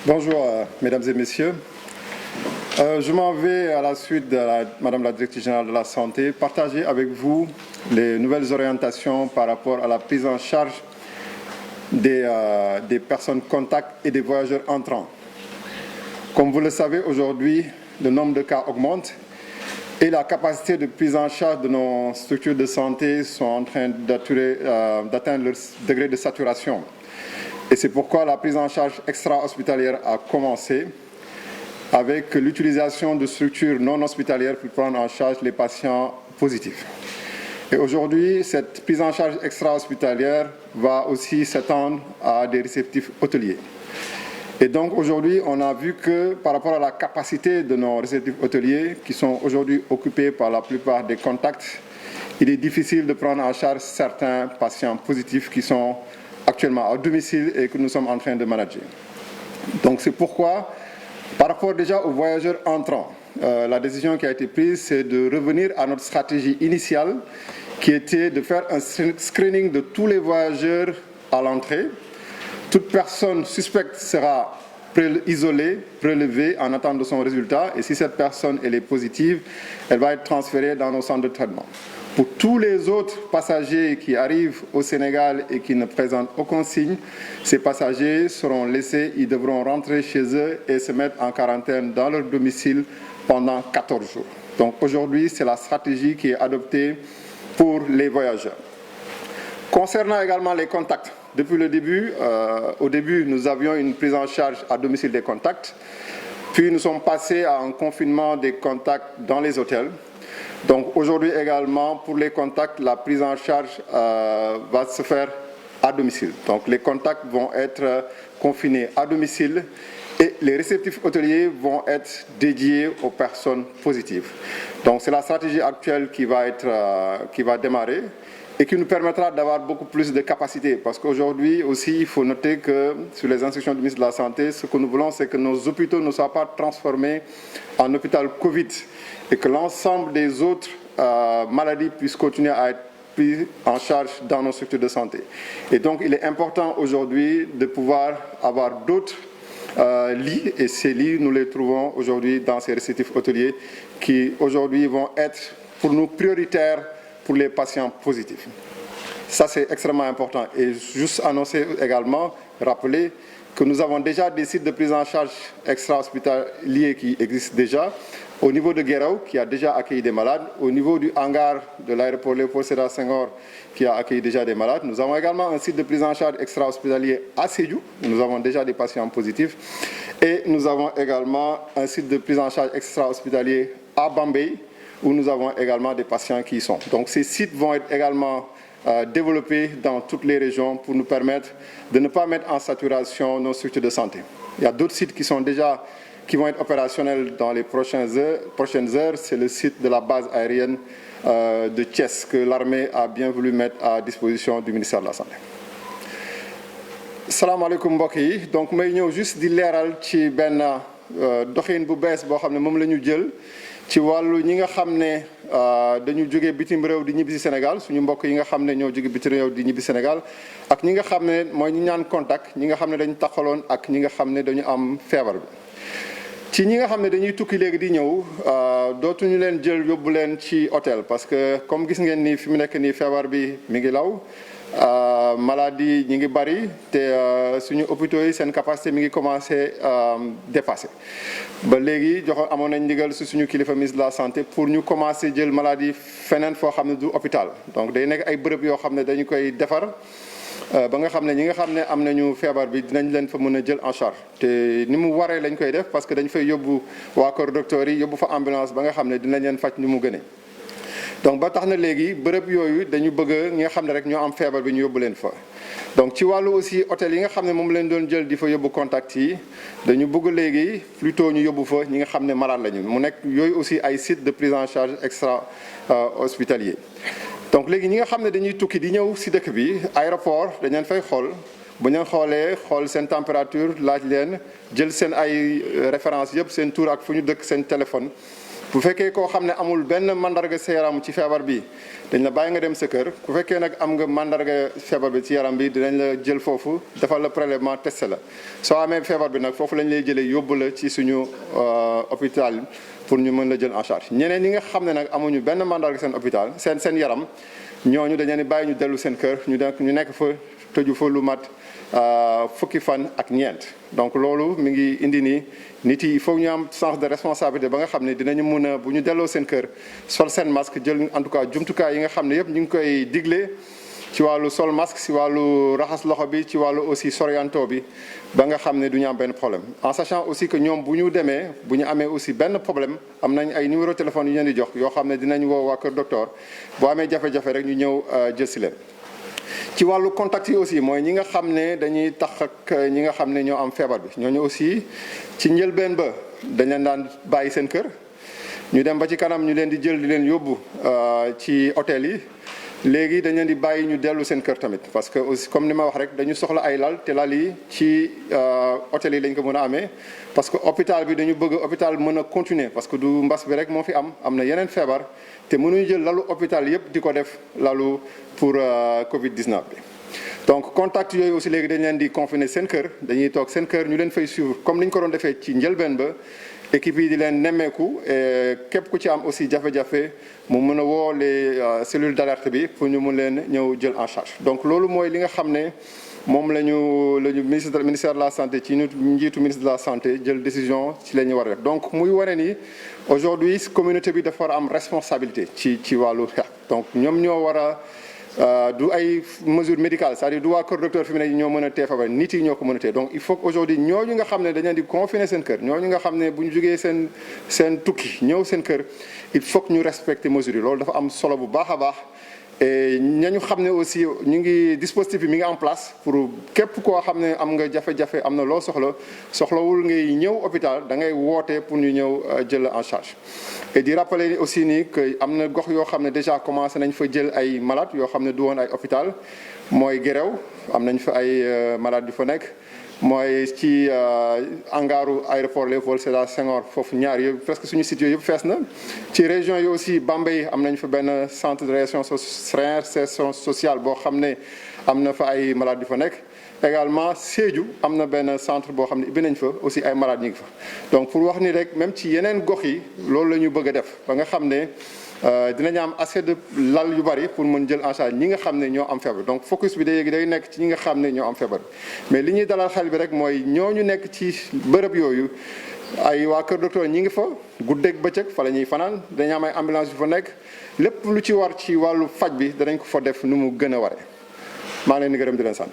Bonjour, mesdames et messieurs. Je m'en vais à la suite de Madame la Directrice Générale de la Santé partager avec vous les nouvelles orientations par rapport à la prise en charge des personnes contacts et des voyageurs entrants. Comme vous le savez, aujourd'hui, le nombre de cas augmente et la capacité de prise en charge de nos structures de santé sont en train d'atteindre leur degré de saturation. Et c'est pourquoi la prise en charge extra-hospitalière a commencé avec l'utilisation de structures non hospitalières pour prendre en charge les patients positifs. Et aujourd'hui, cette prise en charge extra-hospitalière va aussi s'étendre à des réceptifs hôteliers. Et donc aujourd'hui, on a vu que par rapport à la capacité de nos réceptifs hôteliers, qui sont aujourd'hui occupés par la plupart des contacts, il est difficile de prendre en charge certains patients positifs qui sont actuellement à domicile et que nous sommes en train de manager. Donc c'est pourquoi, par rapport déjà aux voyageurs entrants, la décision qui a été prise, c'est de revenir à notre stratégie initiale, qui était de faire un screening de tous les voyageurs à l'entrée. Toute personne suspecte sera isolée, prélevée en attente de son résultat, et si cette personne elle est positive, elle va être transférée dans nos centres de traitement. Pour tous les autres passagers qui arrivent au Sénégal et qui ne présentent aucun signe, ces passagers seront laissés, ils devront rentrer chez eux et se mettre en quarantaine dans leur domicile pendant 14 jours. Donc aujourd'hui, c'est la stratégie qui est adoptée pour les voyageurs. Concernant également les contacts, depuis le début, au début, nous avions une prise en charge à domicile des contacts, puis nous sommes passés à un confinement des contacts dans les hôtels. Donc aujourd'hui également, pour les contacts, la prise en charge va se faire à domicile. Donc les contacts vont être confinés à domicile et les réceptifs hôteliers vont être dédiés aux personnes positives. Donc c'est la stratégie actuelle qui va démarrer et qui nous permettra d'avoir beaucoup plus de capacité. Parce qu'aujourd'hui aussi, il faut noter que sur les instructions du ministre de la Santé, ce que nous voulons, c'est que nos hôpitaux ne soient pas transformés en hôpital Covid et que l'ensemble des autres maladies puissent continuer à être prises en charge dans nos structures de santé. Et donc, il est important aujourd'hui de pouvoir avoir d'autres lits, et ces lits, nous les trouvons aujourd'hui dans ces réceptifs hôteliers qui aujourd'hui vont être pour nous prioritaires pour les patients positifs. Ça, c'est extrêmement important. Et juste annoncer également, rappeler que nous avons déjà des sites de prise en charge extra-hospitaliers qui existent déjà, au niveau de Guéraou, qui a déjà accueilli des malades, au niveau du hangar de l'aéroport Léopold Sédar Senghor, qui a accueilli déjà des malades. Nous avons également un site de prise en charge extra-hospitalier à Sédhiou, où nous avons déjà des patients positifs. Et nous avons également un site de prise en charge extra-hospitalier à Bambey, où nous avons également des patients qui y sont. Donc ces sites vont être également développés dans toutes les régions pour nous permettre de ne pas mettre en saturation nos structures de santé. Il y a d'autres sites qui vont être opérationnels dans les prochaines heures. C'est le site de la base aérienne de Thiès que l'armée a bien voulu mettre à disposition du ministère de la Santé. salaamaaleykum mbokk yi donc may ñëw juste di leeral ci benn doxin bu bees boo xam ne moom la ñu jël ci wàllu ñi nga xam ne dañu jóge bitim réew di ñibbi si Sénégal suñu mbokk yi nga xam ne ñoo jóge bitim réew di ñibbi Sénégal ak ñi nga xam ne mooy ñi ñaan contact ñi nga xam ne dañu taxaloon ak ñi nga xam ne dañu am feebar bi. ci ñi nga xam ne dañuy tukki léegi di ñëw dootuñu leen jël yóbbu leen ci hôtel parce que comme gis ngeen ni fi mu nekk nii feebar bi mi ngi law maladie ñi ngi bari te suñu hôpitaux yi seen capacité mi ngi commencé dépasser ba léegi amoon nañ ndigal si suñu kilifa ministre de la santé pour ñu commencé jël maladie feneen foo xam ne du hôpital donc day nekk ay bërëb yoo xam ne dañu koy defar ba nga xam ne ñi nga xam ne am nañu feebar bi dinañ leen fa mën a jël en charge te ni mu waree lañ koy def parce que dañ fay yóbbu waa kër docteur yi yóbbu fa ambulance ba nga xam ne dinañ leen faj ni mu gënee. donc ba tax na léegi bërëb yooyu dañu bëgg ñi nga xam ne rek ñoo am feebar bi ñu yóbbu leen fa donc ci wàllu aussi hôtel yi nga xam ne moom leen doon jël di fa yóbbu contact yi dañu bëgg léegi plutôt ñu yóbbu fa ñi nga xam ne malade lañu mu nekk yooyu aussi ay site de prise en charge extra hospitalier. donc léegi ñi nga xam ne dañuy tukki di ñëw si dëkk bi aéroport dañ leen fay xool bu ñu xoolee xool seen température laaj leen jël seen ay référence yëpp seen tur ak fu ñu dëkk seen téléphone bu fekkee koo xam ne amul benn mandarga sa yaram ci feebar bi dañ la bàyyi nga dem sa kër ku fekkee nag am nga mandarga feebar bi ci yaram bi dinañ la jël foofu defal la prélèvement testé la soo amee feebar bi nag foofu lañ lay jëlee yóbbu la ci suñu hôpital pour ñu mën la jël en charge ñeneen ñi nga xam ne nag amuñu benn mandarga seen hôpital seen yaram ñooñu dañu leen di bàyyi ñu dellu seen kër ñu nekk fa tëju fa lu mat fukki fan ak ñeent donc loolu mi ngi indi nii nit yi il faut ñu am sens de responsabilité ba nga xam ne dinañu mun a bu ñu delloo seen kër sol seen masque jël en tout cas jumtukaay yi nga xam ne yëpp ñu ngi koy digle ci wàllu sol masque ci wàllu raxas loxo bi ci wàllu aussi sorianto bi ba nga xam ne du ñu am benn problème en sachant aussi que ñoom bu ñu demee bu ñu amee aussi benn problème am nañ ay numéro téléphone yu ñu leen di jox yoo xam ne dinañ woo waa kër docteur boo amee jafe-jafe rek ñu ñëw jël si leen. ci wàllu contact yi aussi mooy ñi nga xam ne dañuy tax ak ñi nga xam ne ñoo am feebar bi ñooñu aussi ci njëlbeen ba dañ leen daan bàyyi seen kër ñu dem ba ci kanam ñu leen di jël di leen yóbbu ci hôtel yi léegi dañ leen di bàyyi ñu dellu seen kër tamit parce que aussi comme ni ma wax rek dañu soxla ay lal te lal yi ci hôtel yi lañ ko mën a amee parce que hôpital bi dañu bëgg hôpital mën a continuer parce que du mbas bi rek moo fi am na yeneen feebar te mënuñu jël lalu hôpital yëpp di ko def lalu pour Covid-19 bi. donc contact yooyu aussi léegi dañ leen di confiner seen kër dañuy toog seen kër ñu leen fay suivre comme ni ñu ko doon defee ci njëlbeen ba équipe yi di leen nemmeeku képp ku ci am aussi jafe-jafe mu mën a woo les cellules d'alerte bi pour ñu mun leen ñëw jël en charge donc loolu mooy li nga xam ne moom la ñu ministère de la santé ci njiitu ministre de la santé jël décision ci la ñu war a def donc muy wane ni aujourd'hui communauté bi dafa war a am responsabilité ci wàllu xeex donc ñoom ñoo war a du ay mesures médicales c'est-à-dire du waa kër docteur fi mu ne ñoo mën a tee feebar nit yi ñoo ko mën a tee donc il faut que aujourd'hui ñooñu nga xam ne dañ leen di confiner seen kër ñooñu nga xam ne bu ñu jógee seen tukki ñëw seen kër il faut que ñu respecter mesures yi loolu dafa am solo bu baax a baax et ñañu xam ne aussi ñu ngi dispositif bi mi ngi en place pour képp koo xam ne am nga jafe-jafe am na loo soxlawul ngay ñëw hôpital da ngay woote pour ñu ñëw jël en charge et di rappeler aussi ni que am na gox yoo xam ne déjà commencé nañ fa jël ay malades yoo xam ne du woon ay hôpital mooy Guéréo am nañ fa ay malades yu fa nekk mooy ci hangaru aéroport Léopold Sédar Senghor foofu ñaar yooyu presque suñu site yooyu yëpp fees na ci région yi aussi Bambey am nañ fa benn centre de réinsertion sociale boo xam ne am na fa ay malades yu fa nekk également Sédhiou am na benn centre boo xam ne ibbi nañ fa aussi ay malades ñu ngi fa donc pour wax ni rek même ci yeneen gox yi loolu la ñu bëgg a def ba nga xam ne dinañu am assez de lal yu bari pour mën jël en charge ñi nga xam ne ñoo am feebar donc focus bi day nekk ci ñi nga xam ne ñoo am feebar mais li ñuy dalal xel bi rek mooy ñooñu nekk ci bërëb yooyu ay waa kër docteur ñi ngi fa guddeeg bëccëg fa la ñuy fanaan dañu am ay ambulance yu fa nekk lépp lu ci war ci wàllu faj bi danañ ko fa def nu mu gën a waree maa ngi leen di gërëm di leen sant.